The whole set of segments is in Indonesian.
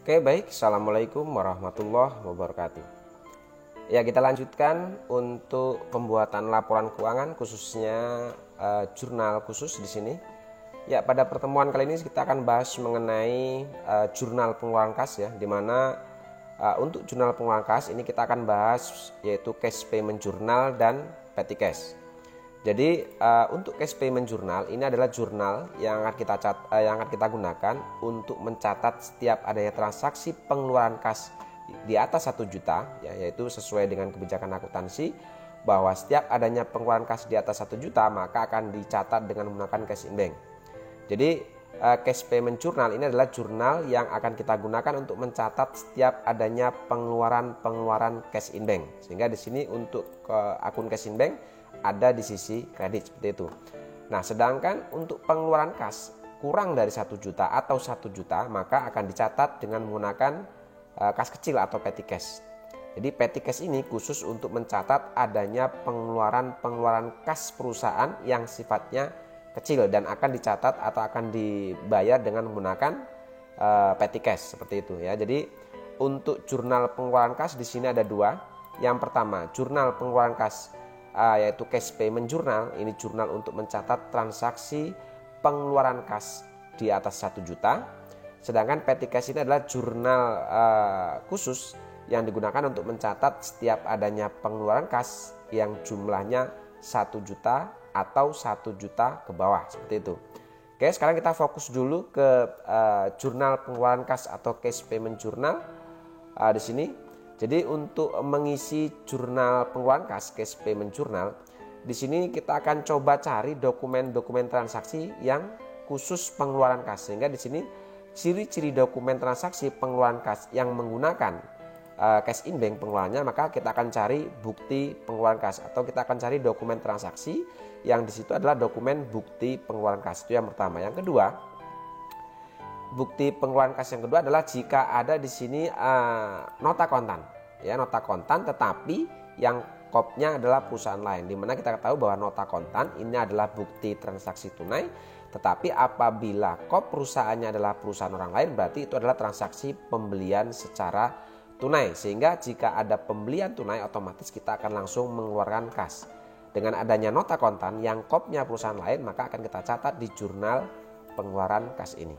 Oke, baik. Assalamualaikum warahmatullahi wabarakatuh. Ya, kita lanjutkan untuk pembuatan laporan keuangan khususnya jurnal khusus di sini. Ya, pada pertemuan kali ini kita akan bahas mengenai jurnal pengeluaran kas ya, di mana untuk jurnal pengeluaran kas ini kita akan bahas yaitu cash payment journal dan petty cash. Jadi untuk cash payment journal ini adalah jurnal yang akan kita gunakan untuk mencatat setiap adanya transaksi pengeluaran kas di atas 1 juta ya, yaitu sesuai dengan kebijakan akuntansi bahwa setiap adanya pengeluaran kas di atas 1 juta maka akan dicatat dengan menggunakan cash in bank. Jadi cash payment journal ini adalah jurnal yang akan kita gunakan untuk mencatat setiap adanya pengeluaran cash in bank. Sehingga di sini untuk akun cash in bank ada di sisi kredit seperti itu. Nah, sedangkan untuk pengeluaran kas kurang dari 1 juta atau 1 juta maka akan dicatat dengan menggunakan kas kecil atau petty cash. Jadi petty cash ini khusus untuk mencatat adanya pengeluaran kas perusahaan yang sifatnya kecil dan akan dicatat atau akan dibayar dengan menggunakan petty cash seperti itu ya. Jadi untuk jurnal pengeluaran kas di sini ada dua. Yang pertama, jurnal pengeluaran kas yaitu cash payment journal. Ini jurnal untuk mencatat transaksi pengeluaran kas di atas 1 juta. Sedangkan petty cash ini adalah jurnal khusus yang digunakan untuk mencatat setiap adanya pengeluaran kas yang jumlahnya 1 juta atau 1 juta ke bawah seperti itu. Oke, sekarang kita fokus dulu ke jurnal pengeluaran kas atau cash payment journal di sini. Jadi untuk mengisi jurnal pengeluaran kas cash payment journal, di sini kita akan coba cari dokumen-dokumen transaksi yang khusus pengeluaran kas. Sehingga di sini ciri-ciri dokumen transaksi pengeluaran kas yang menggunakan cash in bank pengeluarannya, maka kita akan cari bukti pengeluaran kas atau kita akan cari dokumen transaksi yang di situ adalah dokumen bukti pengeluaran kas. Itu yang pertama. Yang kedua, bukti pengeluaran kas yang kedua adalah jika ada di sini nota kontan, ya nota kontan, tetapi yang kopnya adalah perusahaan lain. Dimana kita tahu bahwa nota kontan ini adalah bukti transaksi tunai, tetapi apabila kop perusahaannya adalah perusahaan orang lain, berarti itu adalah transaksi pembelian secara tunai. Sehingga jika ada pembelian tunai, otomatis kita akan langsung mengeluarkan kas. Dengan adanya nota kontan yang kopnya perusahaan lain, maka akan kita catat di jurnal pengeluaran kas ini.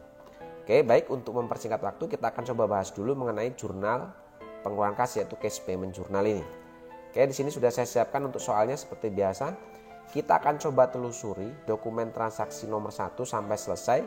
Oke, baik, untuk mempersingkat waktu kita akan coba bahas dulu mengenai jurnal pengeluaran kas yaitu cash payment journal ini. Oke, di sini sudah saya siapkan untuk soalnya seperti biasa. Kita akan coba telusuri dokumen transaksi nomor 1 sampai selesai.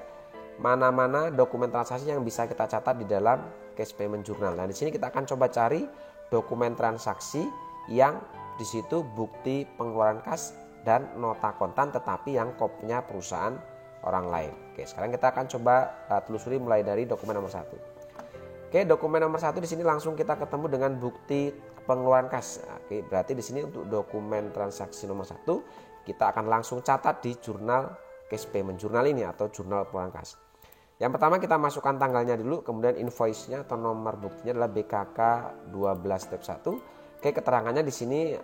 Mana-mana dokumen transaksi yang bisa kita catat di dalam cash payment journal. Nah, di sini kita akan coba cari dokumen transaksi yang di situ bukti pengeluaran kas dan nota kontan tetapi yang kopnya perusahaan orang lain. Oke, sekarang kita akan coba telusuri mulai dari dokumen nomor 1. Oke, dokumen nomor 1 di sini langsung kita ketemu dengan bukti pengeluaran kas. Oke, berarti di sini untuk dokumen transaksi nomor 1 kita akan langsung catat di jurnal cash payment journal ini atau jurnal pengeluaran kas. Yang pertama kita masukkan tanggalnya dulu, kemudian invoice-nya atau nomor buktinya adalah BKK 12 step 1. Oke, keterangannya di sini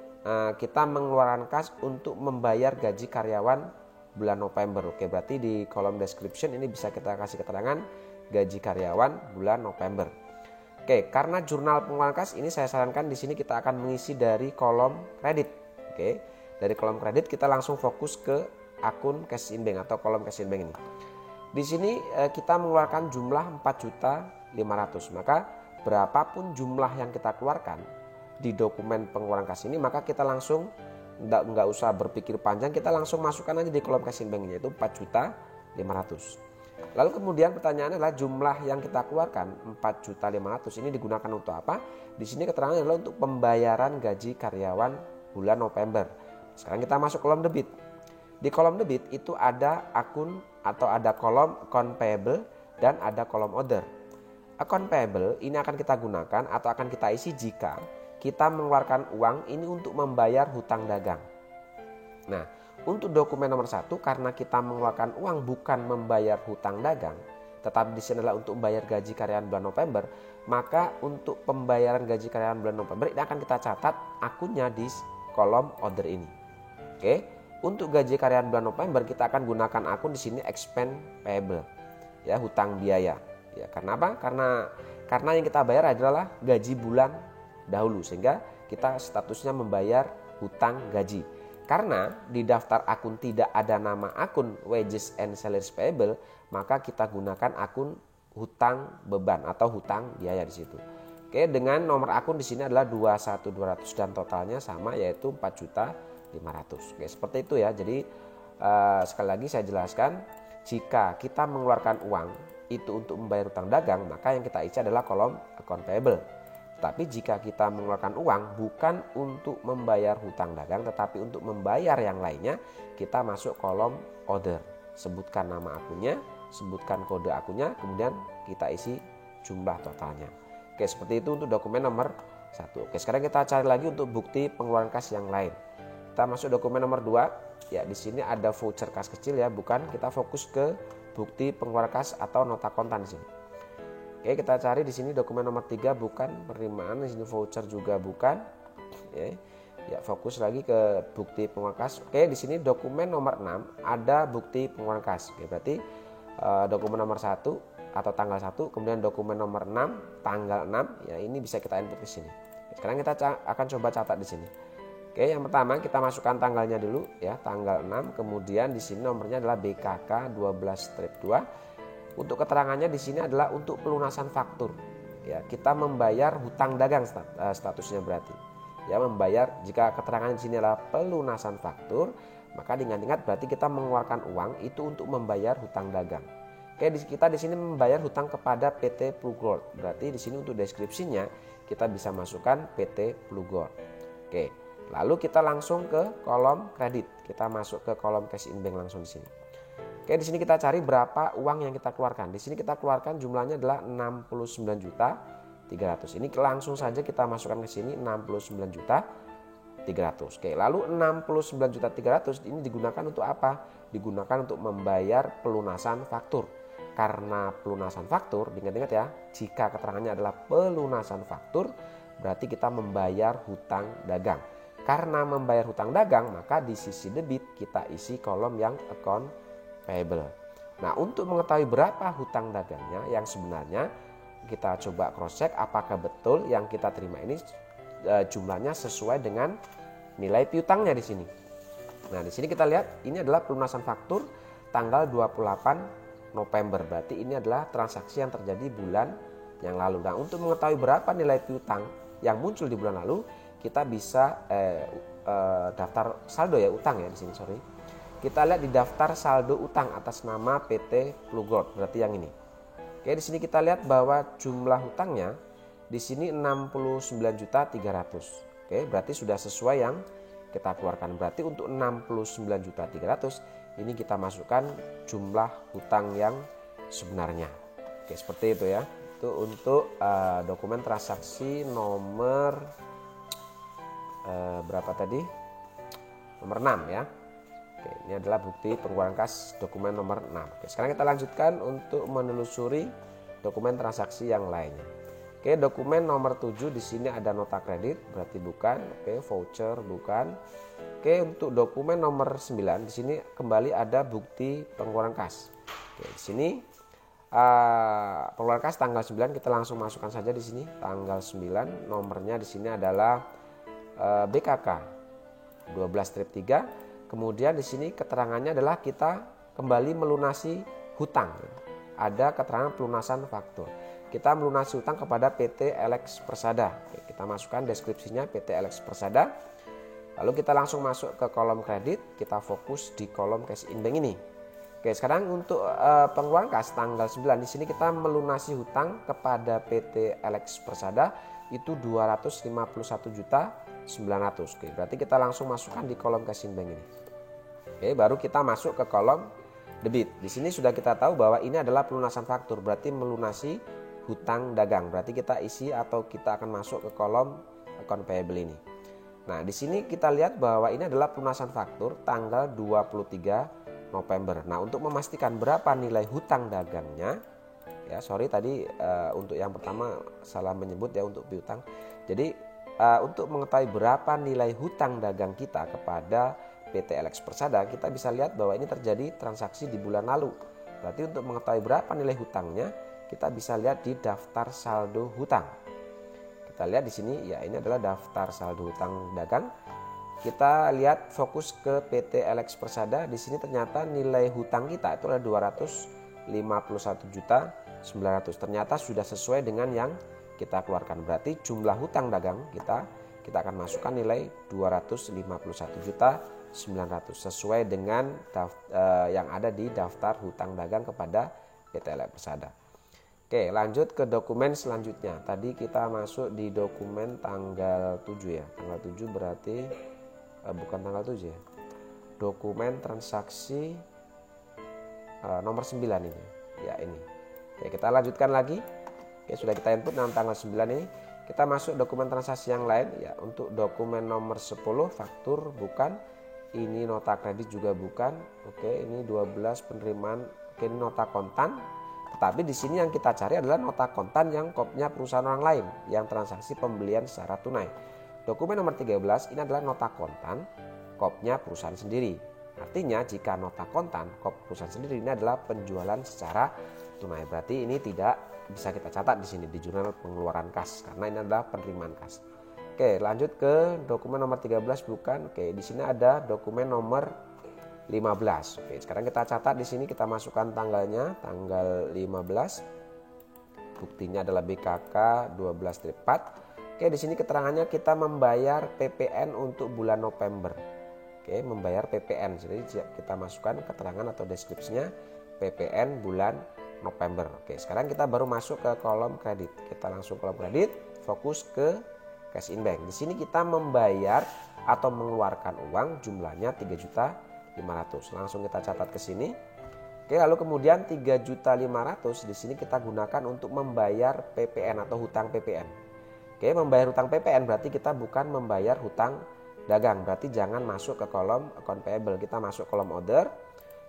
kita mengeluarkan kas untuk membayar gaji karyawan bulan November. Oke, berarti di kolom description ini bisa kita kasih keterangan gaji karyawan bulan November. Oke, karena jurnal pengeluaran kas ini saya sarankan di sini kita akan mengisi dari kolom kredit. Oke, dari kolom kredit kita langsung fokus ke akun cash in bank atau kolom cash in bank ini. Di sini kita mengeluarkan jumlah 4.500.000. Maka berapapun jumlah yang kita keluarkan di dokumen pengeluaran kas ini, maka kita langsung nggak usah berpikir panjang, kita langsung masukkan aja di kolom cash in bank-nya yaitu 4.500.000. Lalu kemudian pertanyaannya adalah jumlah yang kita keluarkan 4.500.000 ini digunakan untuk apa? Di sini keterangannya adalah untuk pembayaran gaji karyawan bulan November. Sekarang kita masuk kolom debit. Di kolom debit itu ada akun atau ada kolom account payable dan ada kolom order. Account payable ini akan kita gunakan atau akan kita isi jika kita mengeluarkan uang ini untuk membayar hutang dagang. Nah, untuk dokumen nomor 1 karena kita mengeluarkan uang bukan membayar hutang dagang, tetapi di sini adalah untuk membayar gaji karyawan bulan November, maka untuk pembayaran gaji karyawan bulan November ini akan kita catat akunnya di kolom order ini. Oke, untuk gaji karyawan bulan November kita akan gunakan akun di sini expense payable, ya hutang biaya. Ya, karena apa? Karena Karena yang kita bayar adalah gaji bulan dahulu, sehingga kita statusnya membayar hutang gaji. Karena di daftar akun tidak ada nama akun wages and salaries payable, maka kita gunakan akun hutang beban atau hutang biaya di situ. Oke, dengan nomor akun di sini adalah 21.200 dan totalnya sama, yaitu 4.500.000. Oke, seperti itu ya. Jadi sekali lagi saya jelaskan, jika kita mengeluarkan uang itu untuk membayar hutang dagang, maka yang kita isi adalah kolom account payable. Tapi jika kita mengeluarkan uang bukan untuk membayar hutang dagang tetapi untuk membayar yang lainnya, kita masuk kolom order. Sebutkan nama akunnya, sebutkan kode akunnya, kemudian kita isi jumlah totalnya. Oke, seperti itu untuk dokumen nomor 1. Oke, sekarang kita cari lagi untuk bukti pengeluaran kas yang lain. Kita masuk dokumen nomor 2. Ya, di sini ada voucher kas kecil ya, bukan, kita fokus ke bukti pengeluaran kas atau nota kontan di sini. Oke, kita cari di sini dokumen nomor 3, bukan, penerimaan di sini voucher juga bukan. Oke. Ya, fokus lagi ke bukti pengeluaran kas. Oke, di sini dokumen nomor 6 ada bukti pengeluaran kas. Oke, berarti dokumen nomor 1 atau tanggal 1, kemudian dokumen nomor 6 tanggal 6 ya, ini bisa kita input di sini. Sekarang kita akan coba catat di sini. Oke, yang pertama kita masukkan tanggalnya dulu ya, tanggal 6, kemudian di sini nomornya adalah BKK 12-2. Untuk keterangannya di sini adalah untuk pelunasan faktur. Ya, kita membayar hutang dagang statusnya berarti. Ya, membayar, jika keterangan di sini adalah pelunasan faktur, maka diingat-ingat berarti kita mengeluarkan uang itu untuk membayar hutang dagang. Oke, kita di sini membayar hutang kepada PT Plugor. Berarti di sini untuk deskripsinya kita bisa masukkan PT Plugor. Oke, lalu kita langsung ke kolom kredit. Kita masuk ke kolom cash in bank langsung di sini. Oke, di sini kita cari berapa uang yang kita keluarkan. Di sini kita keluarkan jumlahnya adalah 69.300.000. Ini langsung saja kita masukkan ke sini 69.300.000. Oke, lalu 69.300.000 ini digunakan untuk apa? Digunakan untuk membayar pelunasan faktur. Karena pelunasan faktur, ingat-ingat ya, jika keterangannya adalah pelunasan faktur, berarti kita membayar hutang dagang. Karena membayar hutang dagang, maka di sisi debit kita isi kolom yang account payable. Nah, untuk mengetahui berapa hutang dagangnya yang sebenarnya, kita coba cross check apakah betul yang kita terima ini jumlahnya sesuai dengan nilai piutangnya di sini. Nah, di sini kita lihat ini adalah pelunasan faktur tanggal 28 November. Berarti ini adalah transaksi yang terjadi bulan yang lalu. Nah, untuk mengetahui berapa nilai piutang yang muncul di bulan lalu, kita bisa daftar saldo ya, utang ya di sini, sorry. Kita lihat di daftar saldo utang atas nama PT Plugor, berarti yang ini. Oke, di sini kita lihat bahwa jumlah hutangnya di sini 69.300.000. Oke, berarti sudah sesuai yang kita keluarkan. Berarti untuk 69.300.000 ini kita masukkan jumlah hutang yang sebenarnya. Oke, seperti itu ya. Itu untuk dokumen transaksi nomor berapa tadi? Nomor 6 ya. Oke, ini adalah bukti pengeluaran kas dokumen nomor 6. Oke, sekarang kita lanjutkan untuk menelusuri dokumen transaksi yang lainnya. Oke, dokumen nomor 7 di sini ada nota kredit, berarti bukan. Oke, voucher bukan. Oke, untuk dokumen nomor 9 di sini kembali ada bukti pengeluaran kas. Oke, di sini pengeluaran kas tanggal 9 kita langsung masukkan saja di sini tanggal 9. Nomornya di sini adalah BKK 12-3. Kemudian di sini keterangannya adalah kita kembali melunasi hutang. Ada keterangan pelunasan faktur. Kita melunasi hutang kepada PT Alex Persada. Oke, kita masukkan deskripsinya PT Alex Persada. Lalu kita langsung masuk ke kolom kredit, kita fokus di kolom cash in bank ini. Oke, sekarang untuk pengeluaran kas tanggal 9 di sini kita melunasi hutang kepada PT Alex Persada itu 251.900.000. Oke, berarti kita langsung masukkan di kolom cash in bank ini. Oke, baru kita masuk ke kolom debit. Di sini sudah kita tahu bahwa ini adalah pelunasan faktur, berarti melunasi hutang dagang. Berarti kita isi atau kita akan masuk ke kolom account payable ini. Nah, di sini kita lihat bahwa ini adalah pelunasan faktur tanggal 23 November. Nah, untuk memastikan berapa nilai hutang dagangnya, ya sorry tadi untuk yang pertama salah menyebut ya untuk piutang. Jadi untuk mengetahui berapa nilai hutang dagang kita kepada PT Alex Persada, kita bisa lihat bahwa ini terjadi transaksi di bulan lalu. Berarti untuk mengetahui berapa nilai hutangnya, kita bisa lihat di daftar saldo hutang. Kita lihat di sini, ya ini adalah daftar saldo hutang dagang. Kita lihat fokus ke PT LX Persada. Di sini ternyata nilai hutang kita itu adalah 251.900.000. Ternyata sudah sesuai dengan yang kita keluarkan. Berarti jumlah hutang dagang kita akan masukkan nilai 251.900.000 sesuai dengan yang ada di daftar hutang dagang kepada PT LX Persada. Oke, lanjut ke dokumen selanjutnya. Tadi kita masuk di dokumen tanggal 7 ya. Tanggal 7 berarti bukan tanggal 7 ya. Dokumen transaksi nomor 9 ini. Ya, ini. Oke, kita lanjutkan lagi. Oke, sudah kita input dalam tanggal 9 ini. Kita masuk dokumen transaksi yang lain ya. Untuk dokumen nomor 10 faktur bukan. Ini nota kredit juga bukan. Oke, ini 12 penerimaan. Oke, ini nota kontan. Tetapi di sini yang kita cari adalah nota kontan yang kopnya perusahaan orang lain yang transaksi pembelian secara tunai. Dokumen nomor 13 ini adalah nota kontan kopnya perusahaan sendiri. Artinya jika nota kontan kop perusahaan sendiri ini adalah penjualan secara tunai. Berarti ini tidak bisa kita catat di sini di jurnal pengeluaran kas karena ini adalah penerimaan kas. Oke, lanjut ke dokumen nomor 13 bukan. Oke, di sini ada dokumen nomor 15. Oke, sekarang kita catat di sini, kita masukkan tanggalnya, tanggal 15. Buktinya adalah BKK 12/4. Oke, di sini keterangannya kita membayar PPN untuk bulan November. Oke, membayar PPN. Jadi kita masukkan keterangan atau deskripsinya PPN bulan November. Oke, sekarang kita baru masuk ke kolom kredit. Kita langsung kolom kredit, fokus ke cash in bank. Di sini kita membayar atau mengeluarkan uang jumlahnya 3.500.000. Langsung kita catat ke sini. Oke, lalu kemudian 3.500.000 di sini kita gunakan untuk membayar PPN atau hutang PPN. Oke, membayar hutang PPN berarti kita bukan membayar hutang dagang. Berarti jangan masuk ke kolom account payable, kita masuk kolom order.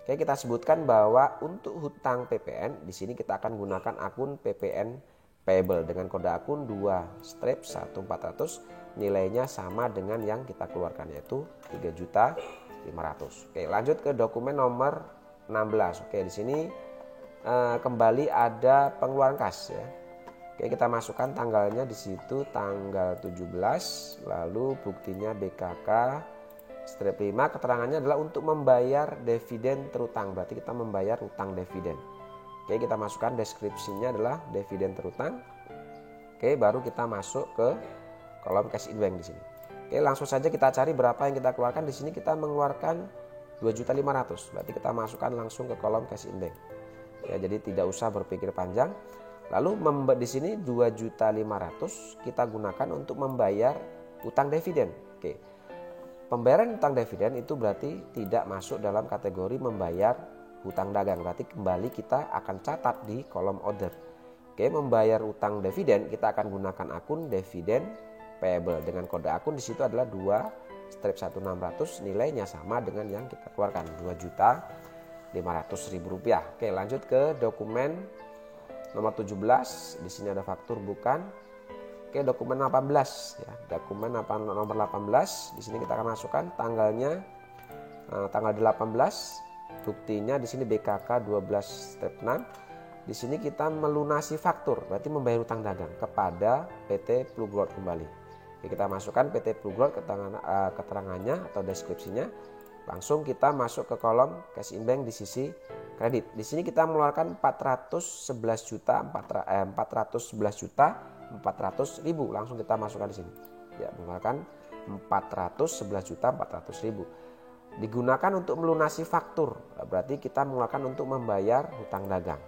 Oke, kita sebutkan bahwa untuk hutang PPN di sini kita akan gunakan akun PPN payable dengan kode akun 2/1400. Nilainya sama dengan yang kita keluarkan yaitu 3.500.000. Oke, lanjut ke dokumen nomor 16. Oke, di sini kembali ada pengeluaran kas ya. Oke, kita masukkan tanggalnya di situ tanggal 17, lalu buktinya BKK strip 5, keterangannya adalah untuk membayar dividen terutang. Berarti kita membayar utang dividen. Oke, kita masukkan deskripsinya adalah dividen terutang. Oke, baru kita masuk ke kolom cash in bank di sini. Oke, langsung saja kita cari berapa yang kita keluarkan. Di sini kita mengeluarkan 2.500.000. Berarti kita masukkan langsung ke kolom cash in bank. Ya, jadi tidak usah berpikir panjang. Lalu di sini 2.500.000 kita gunakan untuk membayar utang dividen. Oke. Pembayaran utang dividen itu berarti tidak masuk dalam kategori membayar hutang dagang. Berarti kembali kita akan catat di kolom order. Oke, membayar utang dividen kita akan gunakan akun dividen payable dengan kode akun di situ adalah 2/1600, nilainya sama dengan yang kita keluarkan 2.500.000 rupiah. Oke, lanjut ke dokumen nomor 17. Di sini ada faktur bukan. Oke, dokumen 18 ya. Dokumen nomor 18 di sini kita akan masukkan tanggalnya tanggal 18. Buktinya di sini BKK 12/6. Di sini kita melunasi faktur, berarti membayar utang dagang kepada PT Plugrod kembali. Oke, kita masukkan PT Plugrod keterangannya atau deskripsinya. Langsung kita masuk ke kolom cash in bank di sisi kredit. Di sini kita mengeluarkan 411.400.000. Langsung kita masukkan di sini. Ya, mengeluarkan 411.400.000. Digunakan untuk melunasi faktur. Berarti kita mengeluarkan untuk membayar hutang dagang.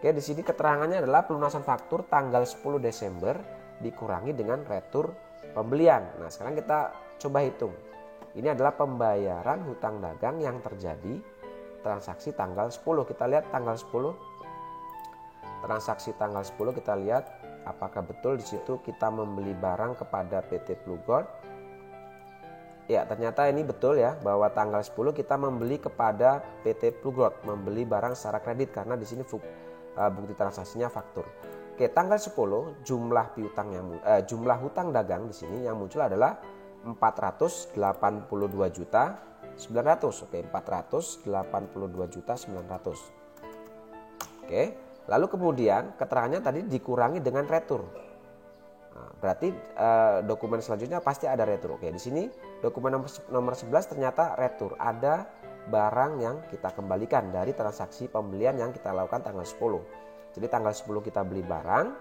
Oke, di sini keterangannya adalah pelunasan faktur tanggal 10 Desember dikurangi dengan retur pembelian. Nah, sekarang kita coba hitung. Ini adalah pembayaran hutang dagang yang terjadi transaksi tanggal 10. Kita lihat tanggal 10. Transaksi tanggal 10 kita lihat apakah betul di situ kita membeli barang kepada PT Plugrod. Ya, ternyata ini betul ya bahwa tanggal 10 kita membeli kepada PT Plugrod, membeli barang secara kredit karena di sini bukti transaksinya faktur. Oke, tanggal 10 jumlah hutang dagang di sini yang muncul adalah 482.900.000. Oke, 482.900.000. Oke, Lalu kemudian keterangannya tadi dikurangi dengan retur. Nah, berarti dokumen selanjutnya pasti ada retur. Oke, di sini dokumen nomor 11 ternyata retur. Ada barang yang kita kembalikan dari transaksi pembelian yang kita lakukan tanggal 10. Jadi tanggal 10 kita beli barang,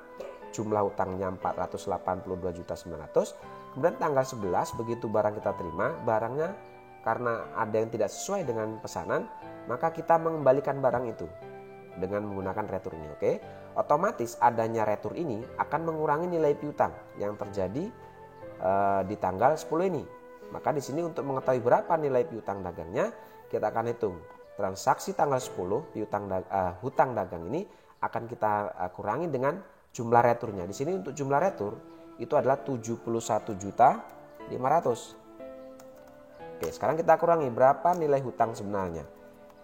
jumlah hutangnya 482.900.000. Kemudian tanggal 11 begitu barang kita terima, barangnya karena ada yang tidak sesuai dengan pesanan, maka kita mengembalikan barang itu dengan menggunakan retur ini. Oke, otomatis adanya retur ini akan mengurangi nilai piutang yang terjadi di tanggal 10 ini. Maka di sini untuk mengetahui berapa nilai piutang dagangnya, kita akan hitung transaksi tanggal 10 hutang dagang ini akan kita kurangi dengan jumlah returnya. Di sini untuk jumlah retur itu adalah 71.500.000. Oke, sekarang kita kurangi berapa nilai hutang sebenarnya.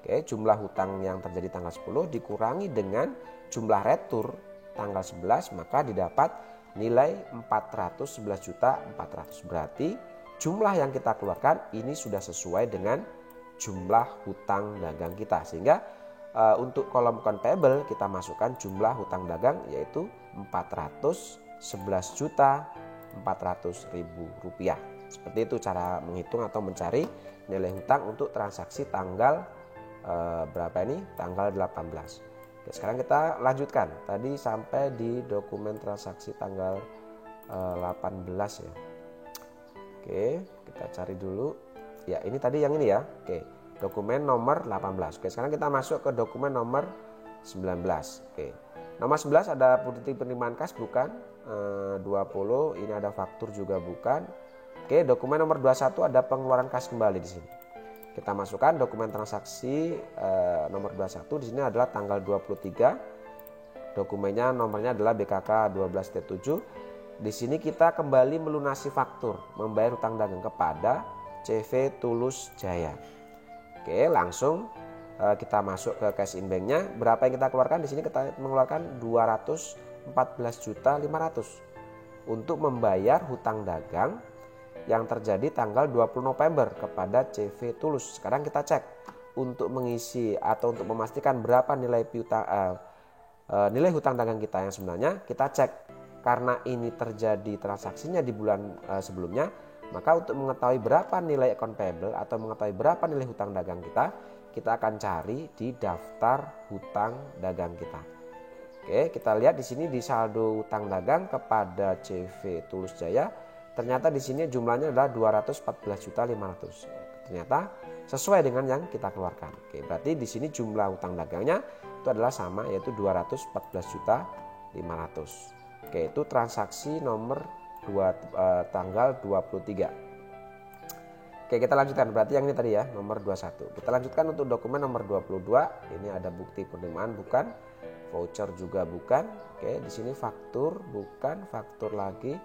Oke, jumlah hutang yang terjadi tanggal 10 dikurangi dengan jumlah retur tanggal 11, maka didapat nilai 411.400.000. Berarti jumlah yang kita keluarkan ini sudah sesuai dengan jumlah hutang dagang kita. Sehingga untuk kolom account payable kita masukkan jumlah hutang dagang yaitu 411.400.000 rupiah. Seperti itu cara menghitung atau mencari nilai hutang untuk transaksi tanggal berapa ini? Tanggal 18. Oke, sekarang kita lanjutkan. Tadi sampai di dokumen transaksi tanggal 18 ya. Oke, kita cari dulu. Ya, ini tadi yang ini ya. Oke, dokumen nomor 18. Oke, sekarang kita masuk ke dokumen nomor 19. Oke. Nomor 11 ada bukti penerimaan kas bukan? 20. Ini ada faktur juga bukan? Oke, dokumen nomor 21 ada pengeluaran kas kembali di sini. Kita masukkan dokumen transaksi nomor 21. Di sini adalah tanggal 23. Dokumennya nomornya adalah BKK 12T7. Di sini kita kembali melunasi faktur, membayar hutang dagang kepada CV Tulus Jaya. Oke, langsung kita masuk ke cash in banknya. Berapa yang kita keluarkan? Di sini kita mengeluarkan 214.500.000 untuk membayar hutang dagang yang terjadi tanggal 20 November kepada CV Tulus. Sekarang kita cek untuk mengisi atau untuk memastikan berapa nilai hutang dagang kita yang sebenarnya. Kita cek karena ini terjadi transaksinya di bulan sebelumnya, maka untuk mengetahui berapa nilai account payable atau mengetahui berapa nilai hutang dagang kita akan cari di daftar hutang dagang kita. Oke, kita lihat di sini di saldo hutang dagang kepada CV Tulus Jaya. Ternyata di sini jumlahnya adalah 214.500.000. Ternyata sesuai dengan yang kita keluarkan. Oke, berarti di sini jumlah hutang dagangnya itu adalah sama, yaitu 214.500.000. Oke, itu transaksi nomor tanggal 23. Oke, kita lanjutkan. Berarti yang ini tadi ya, nomor 21. Kita lanjutkan untuk dokumen nomor 22. Ini ada bukti penerimaan bukan, voucher juga bukan. Oke, di sini faktur bukan, faktur lagi.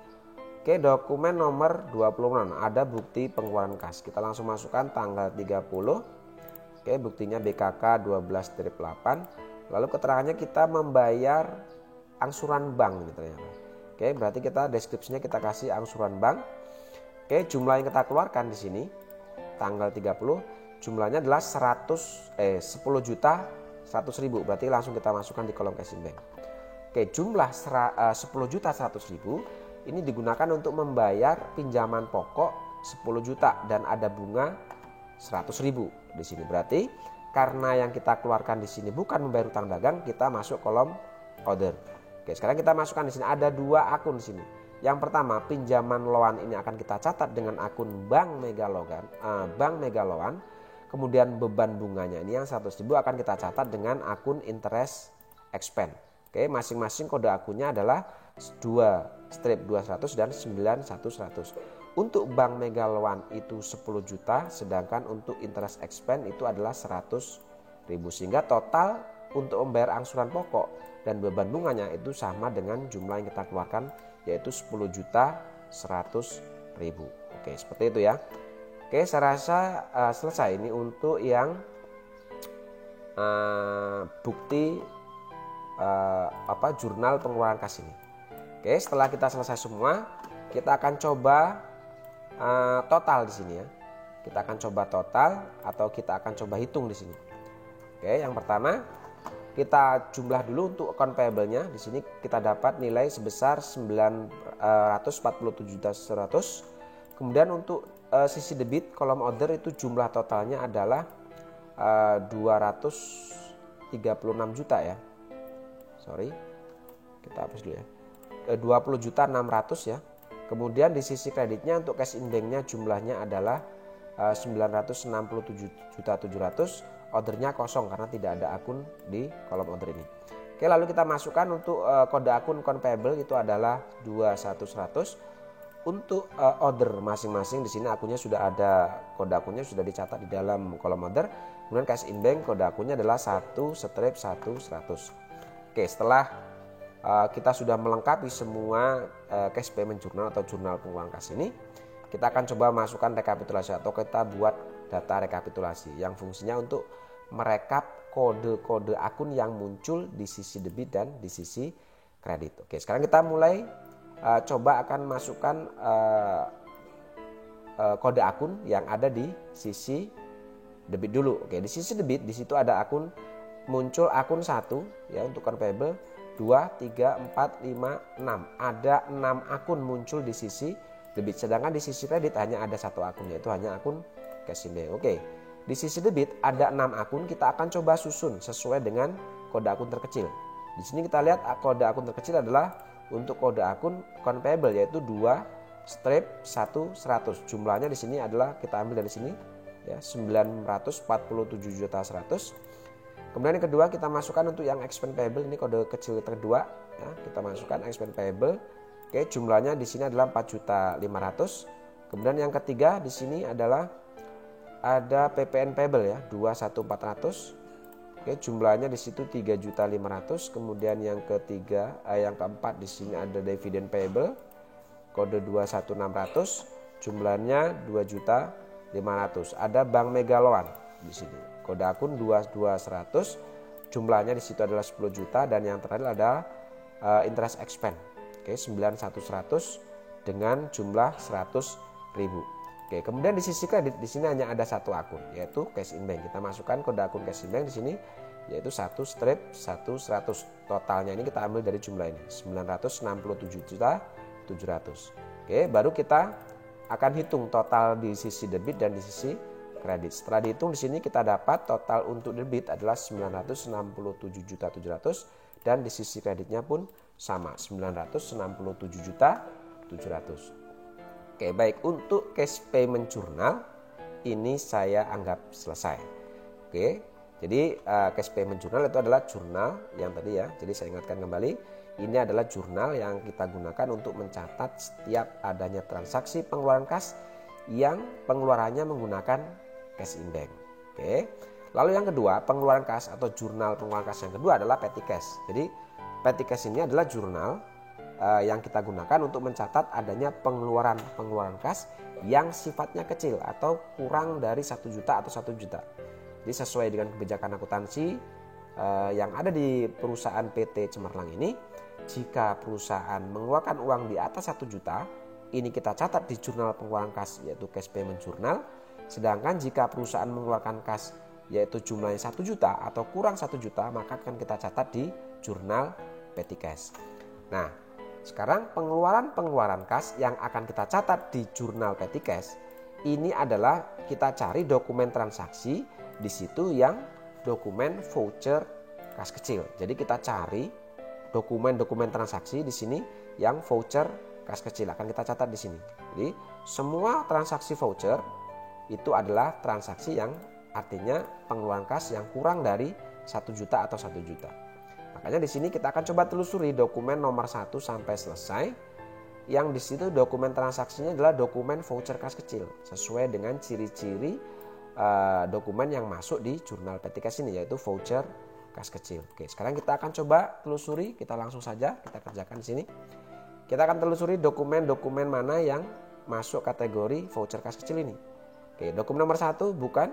Oke, dokumen nomor 26 ada bukti pengeluaran kas. Kita langsung masukkan tanggal 30. Oke, buktinya BKK 12-8. Lalu keterangannya kita membayar angsuran bank gitu ya. Oke, berarti kita deskripsinya kita kasih angsuran bank. Oke, jumlah yang kita keluarkan di sini tanggal 30 jumlahnya adalah 10.100.000. Berarti langsung kita masukkan di kolom cash in bank. Oke, jumlah 10.100.000 ini digunakan untuk membayar pinjaman pokok 10 juta dan ada bunga 100.000 di sini. Berarti karena yang kita keluarkan di sini bukan membayar utang dagang, kita masuk kolom order. Oke, sekarang kita masukkan di sini ada dua akun di sini. Yang pertama, pinjaman loan ini akan kita catat dengan akun Bank Megaloan. Kemudian beban bunganya ini yang 100.000 akan kita catat dengan akun interest expense. Oke, masing-masing kode akunnya adalah 2/200 dan 9100. Untuk Bank Megaloan itu 10 juta, sedangkan untuk interest expense itu adalah 100.000. Sehingga total untuk membayar angsuran pokok dan beban bunganya itu sama dengan jumlah yang kita keluarkan, yaitu 10.100.000. Oke, seperti itu ya. Oke, saya rasa selesai ini untuk yang bukti jurnal pengeluaran kas ini. Oke, setelah kita selesai semua, kita akan coba total di sini ya. Kita akan coba total atau kita akan coba hitung di sini. Oke, yang pertama Kita jumlah dulu untuk account payable-nya. Di sini kita dapat nilai sebesar 947.100. Kemudian untuk sisi debit kolom order itu jumlah totalnya adalah 236 juta ya. Sorry. Kita hapus dulu ya. 20.600 ya. Kemudian di sisi kreditnya untuk cash in bank-nya jumlahnya adalah 967.700. Ordernya kosong karena tidak ada akun di kolom order ini. Oke, lalu kita masukkan untuk kode akun account payable itu adalah 21100. Untuk order masing-masing di sini akunnya sudah ada, kode akunnya sudah dicatat di dalam kolom order. Kemudian cash in bank kode akunnya adalah 1/1100. Oke, setelah kita sudah melengkapi semua cash payment journal atau jurnal pengeluaran kas ini, kita akan coba masukkan rekapitulasi atau kita buat data rekapitulasi yang fungsinya untuk merekap kode-kode akun yang muncul di sisi debit dan di sisi kredit. Oke, sekarang kita mulai coba akan masukkan kode akun yang ada di sisi debit dulu. Oke, di sisi debit di situ ada akun, muncul akun 1 ya untuk account payable, 2, 3, 4, 5, 6. Ada 6 akun muncul di sisi debit, sedangkan di sisi kredit hanya ada 1 akun, yaitu hanya akun cash in bank. Oke, di sisi debit ada 6 akun, kita akan coba susun sesuai dengan kode akun terkecil. Di sini kita lihat kode akun terkecil adalah untuk kode akun account payable, yaitu 2/1100. Jumlahnya di sini adalah kita ambil dari sini ya, 947.100. Kemudian yang kedua kita masukkan untuk yang expense payable, ini kode kecil kedua ya, kita masukkan expense payable. Oke, jumlahnya di sini adalah 4.500.000. Kemudian yang ketiga di sini adalah ada PPN payable ya, 2.400. Oke, jumlahnya di situ 3.500.000. Kemudian yang keempat di sini ada dividen payable kode 2.1600, jumlahnya 2.500.000. Ada Bank Megaloan di sini. Kode akun 2.200, jumlahnya di situ adalah 10 juta dan yang terakhir ada interest expense. Oke, 9.100 dengan jumlah 100.000. Oke, kemudian di sisi kredit di sini hanya ada 1 akun, yaitu cash in bank. Kita masukkan kode akun cash in bank di sini yaitu 1/1100. Totalnya ini kita ambil dari jumlah ini, 967.700. Oke, baru kita akan hitung total di sisi debit dan di sisi kredit. Setelah dihitung di sini kita dapat total untuk debit adalah 967.700 dan di sisi kreditnya pun sama, 967.700. Oke, baik, untuk cash payment journal ini saya anggap selesai. Oke, jadi cash payment journal itu adalah jurnal yang tadi ya. Jadi saya ingatkan kembali, ini adalah jurnal yang kita gunakan untuk mencatat setiap adanya transaksi pengeluaran kas yang pengeluarannya menggunakan cash in bank. Oke. Lalu yang kedua, pengeluaran kas atau jurnal pengeluaran kas yang kedua adalah petty cash. Jadi petty cash ini adalah jurnal yang kita gunakan untuk mencatat adanya pengeluaran kas yang sifatnya kecil atau kurang dari 1 juta atau 1 juta. Jadi sesuai dengan kebijakan akuntansi yang ada di perusahaan PT Cemerlang ini, jika perusahaan mengeluarkan uang di atas 1 juta, ini kita catat di jurnal pengeluaran kas yaitu cash payment journal. Sedangkan jika perusahaan mengeluarkan kas yaitu jumlahnya 1 juta atau kurang 1 juta, maka akan kita catat di jurnal petty cash. Nah, sekarang pengeluaran kas yang akan kita catat di jurnal petty cash ini adalah kita cari dokumen transaksi di situ yang dokumen voucher kas kecil. Jadi kita cari dokumen-dokumen transaksi di sini yang voucher kas kecil akan kita catat di sini. Jadi semua transaksi voucher itu adalah transaksi yang artinya pengeluaran kas yang kurang dari 1 juta atau 1 juta. Makanya di sini kita akan coba telusuri dokumen nomor 1 sampai selesai. Yang di situ dokumen transaksinya adalah dokumen voucher kas kecil sesuai dengan ciri-ciri dokumen yang masuk di jurnal petty cash ini yaitu voucher kas kecil. Oke, sekarang kita akan coba telusuri, kita langsung saja kita kerjakan di sini. Kita akan telusuri dokumen-dokumen mana yang masuk kategori voucher kas kecil ini. Oke, dokumen nomor 1 bukan.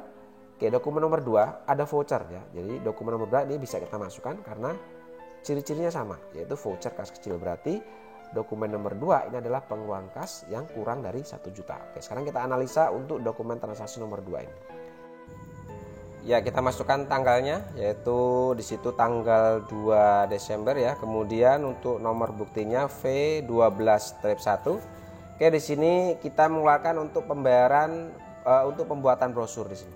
Oke, dokumen nomor 2 ada voucher ya. Jadi dokumen nomor 2 ini bisa kita masukkan karena ciri-cirinya sama yaitu voucher kas kecil. Berarti dokumen nomor 2 ini adalah pengeluaran kas yang kurang dari 1 juta. Oke, sekarang kita analisa untuk dokumen transaksi nomor 2 ini. Ya, kita masukkan tanggalnya, yaitu di situ tanggal 2 Desember ya. Kemudian untuk nomor buktinya V12-1. Oke, di sini kita mengeluarkan untuk pembayaran untuk pembuatan brosur di sini.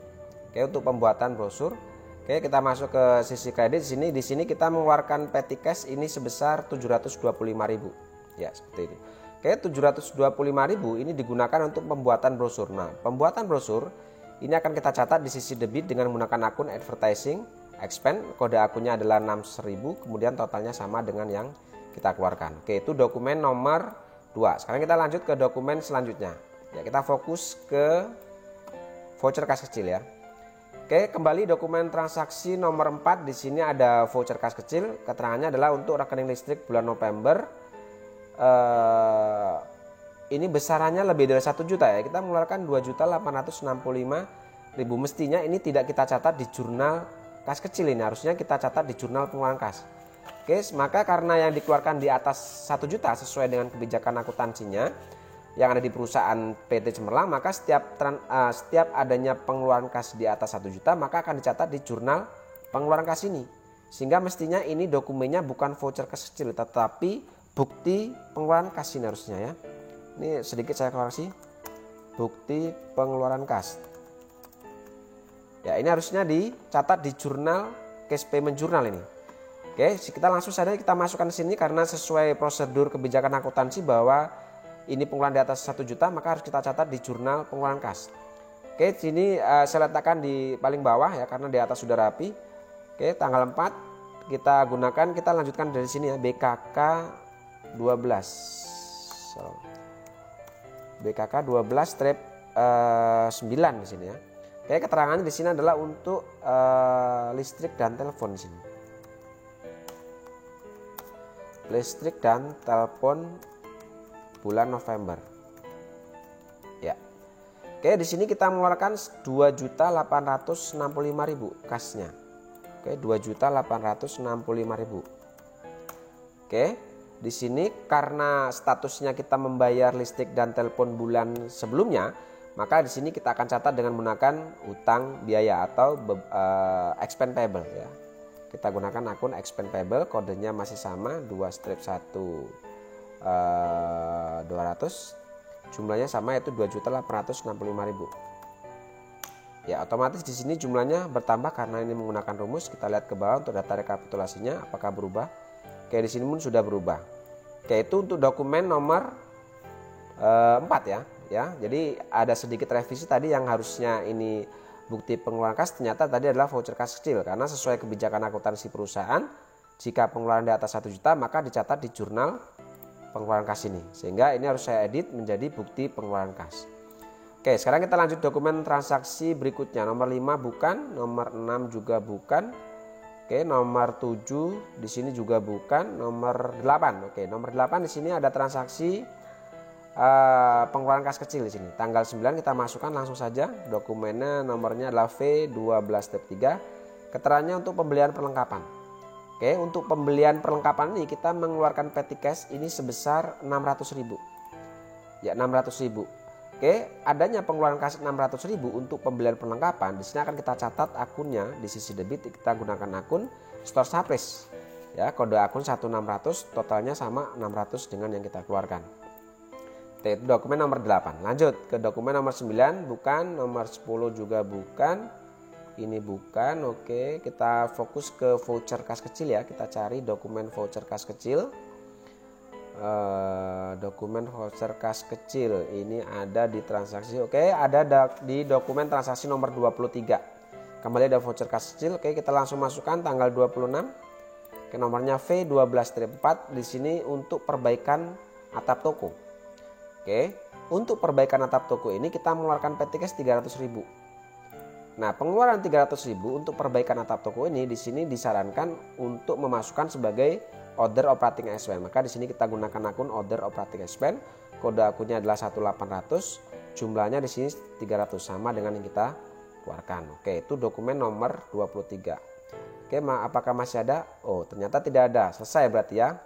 Oke, untuk pembuatan brosur. Oke, kita masuk ke sisi kredit di sini kita mengeluarkan petty cash ini sebesar 725.000. Ya, seperti ini. Oke, 725.000 ini digunakan untuk pembuatan brosur. Nah, pembuatan brosur ini akan kita catat di sisi debit dengan menggunakan akun advertising expense. Kode akunnya adalah 600.000, kemudian totalnya sama dengan yang kita keluarkan. Oke, itu dokumen nomor 2. Sekarang kita lanjut ke dokumen selanjutnya. Ya, kita fokus ke voucher kas kecil ya. Oke, kembali dokumen transaksi nomor 4. Di sini ada voucher kas kecil. Keterangannya adalah untuk rekening listrik bulan November. Ini besarannya lebih dari 1 juta ya. Kita mengeluarkan 2.865.000. Mestinya ini tidak kita catat di jurnal kas kecil, ini harusnya kita catat di jurnal pengeluaran kas. Oke, maka karena yang dikeluarkan di atas 1 juta sesuai dengan kebijakan akuntansinya yang ada di perusahaan PT Cemerlang, maka setiap adanya pengeluaran kas di atas 1 juta maka akan dicatat di jurnal pengeluaran kas ini. Sehingga mestinya ini dokumennya bukan voucher kas kecil tetapi bukti pengeluaran kas ini harusnya ya. Ini sedikit saya koreksi, bukti pengeluaran kas. Ya, ini harusnya dicatat di jurnal cash payment journal ini. Oke, kita langsung saja kita masukkan di sini karena sesuai prosedur kebijakan akuntansi bahwa ini pengeluaran di atas 1 juta maka harus kita catat di jurnal pengeluaran kas. Oke, sini saya letakkan di paling bawah ya karena di atas sudah rapi. Oke, tanggal 4 kita gunakan, kita lanjutkan dari sini ya, BKK 12. BKK 12-9 di sini ya. Oke, keterangannya di sini adalah untuk listrik dan telepon di sini. Listrik dan telepon bulan November. Ya. Oke, di sini kita mengeluarkan 2.865.000 kasnya. Oke, 2.865.000. Oke, di sini karena statusnya kita membayar listrik dan telepon bulan sebelumnya, maka di sini kita akan catat dengan menggunakan utang biaya atau expense payable ya. Kita gunakan akun expense payable, kodenya masih sama 2/1 200. Jumlahnya sama yaitu 2.865.000. Ya, otomatis di sini jumlahnya bertambah karena ini menggunakan rumus. Kita lihat ke bawah untuk data rekapitulasinya apakah berubah. Oke, di sini pun sudah berubah. Oke, itu untuk dokumen nomor 4 ya. Ya, jadi ada sedikit revisi tadi yang harusnya ini bukti pengeluaran kas, ternyata tadi adalah voucher kas kecil karena sesuai kebijakan akuntansi perusahaan jika pengeluaran di atas 1 juta maka dicatat di jurnal pengeluaran kas ini. Sehingga ini harus saya edit menjadi bukti pengeluaran kas. Oke, sekarang kita lanjut dokumen transaksi berikutnya. Nomor 5 bukan, nomor 6 juga bukan. Oke, nomor 7 di sini juga bukan, nomor 8. Oke, nomor 8 di sini ada transaksi pengeluaran kas kecil di sini. Tanggal 9 kita masukkan langsung saja. Dokumennya nomornya adalah V12-3. Keterangannya untuk pembelian perlengkapan. Oke, untuk pembelian perlengkapan ini kita mengeluarkan petty cash ini sebesar 600.000. Ya, 600.000. Oke, adanya pengeluaran kas 600.000 untuk pembelian perlengkapan. Di sini akan kita catat akunnya di sisi debit, kita gunakan akun store surprise. Ya, kode akun 1600, totalnya sama 600 dengan yang kita keluarkan. Itu dokumen nomor 8. Lanjut ke dokumen nomor 9 bukan, nomor 10 juga bukan. Ini bukan. Oke, kita fokus ke voucher kas kecil ya. Kita cari dokumen voucher kas kecil. Dokumen voucher kas kecil ini ada di transaksi. Oke, ada di dokumen transaksi nomor 23. Kembali ada voucher kas kecil. Oke, kita langsung masukkan tanggal 26. Oke, nomornya V12-4 di sini untuk perbaikan atap toko. Oke, untuk perbaikan atap toko ini kita mengeluarkan petty cash 300.000. Nah, pengeluaran 300.000 untuk perbaikan atap toko ini di sini disarankan untuk memasukkan sebagai order operating expense. Maka di sini kita gunakan akun order operating expense. Kode akunnya adalah 1.800. Jumlahnya di sini 300 sama dengan yang kita keluarkan. Oke, itu dokumen nomor 23. Oke, apakah masih ada? Oh, ternyata tidak ada. Selesai berarti ya.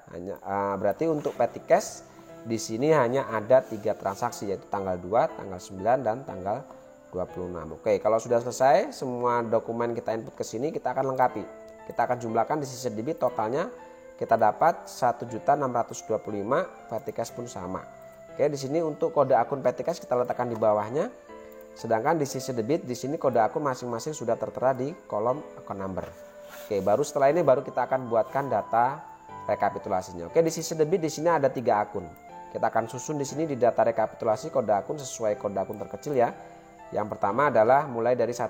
Berarti untuk petty cash di sini hanya ada 3 transaksi yaitu tanggal 2, tanggal 9 dan tanggal Oke, kalau sudah selesai semua dokumen kita input ke sini, kita akan lengkapi. Kita akan jumlahkan decisor debit, totalnya kita dapat 1.625, petty cash pun sama. Oke, di sini untuk kode akun petty cash kita letakkan di bawahnya. Sedangkan decisor debit di sini kode akun masing-masing sudah tertera di kolom account number. Oke, baru setelah ini baru kita akan buatkan data rekapitulasinya. Oke, decisor debit di sini ada 3 akun. Kita akan susun di sini di data rekapitulasi kode akun sesuai kode akun terkecil ya. Yang pertama adalah mulai dari 1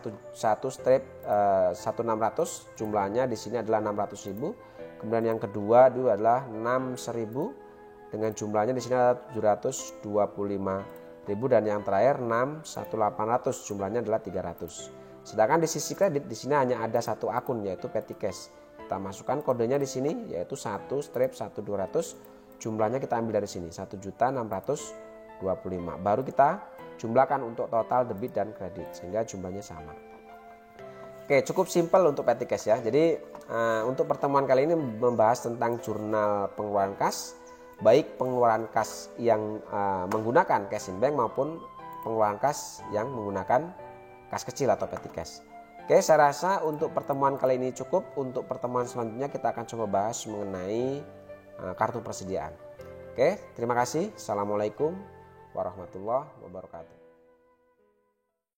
strip 1600, jumlahnya di sini adalah 600.000. Kemudian yang kedua itu adalah 6.000 dengan jumlahnya di sini adalah 725.000 dan yang terakhir 6.800, jumlahnya adalah 300. Sedangkan di sisi kredit di sini hanya ada 1 akun yaitu petty cash. Kita masukkan kodenya di sini yaitu 1 strip 1200, jumlahnya kita ambil dari sini 1.625. Baru kita jumlahkan untuk total debit dan kredit sehingga jumlahnya sama. Oke, cukup simpel untuk petty cash ya. Jadi untuk pertemuan kali ini membahas tentang jurnal pengeluaran kas, baik pengeluaran kas yang menggunakan cash in bank maupun pengeluaran kas yang menggunakan kas kecil atau petty cash. Oke, saya rasa untuk pertemuan kali ini cukup. Untuk pertemuan selanjutnya kita akan coba bahas mengenai kartu persediaan. Oke, terima kasih. Assalamualaikum warahmatullahi wabarakatuh.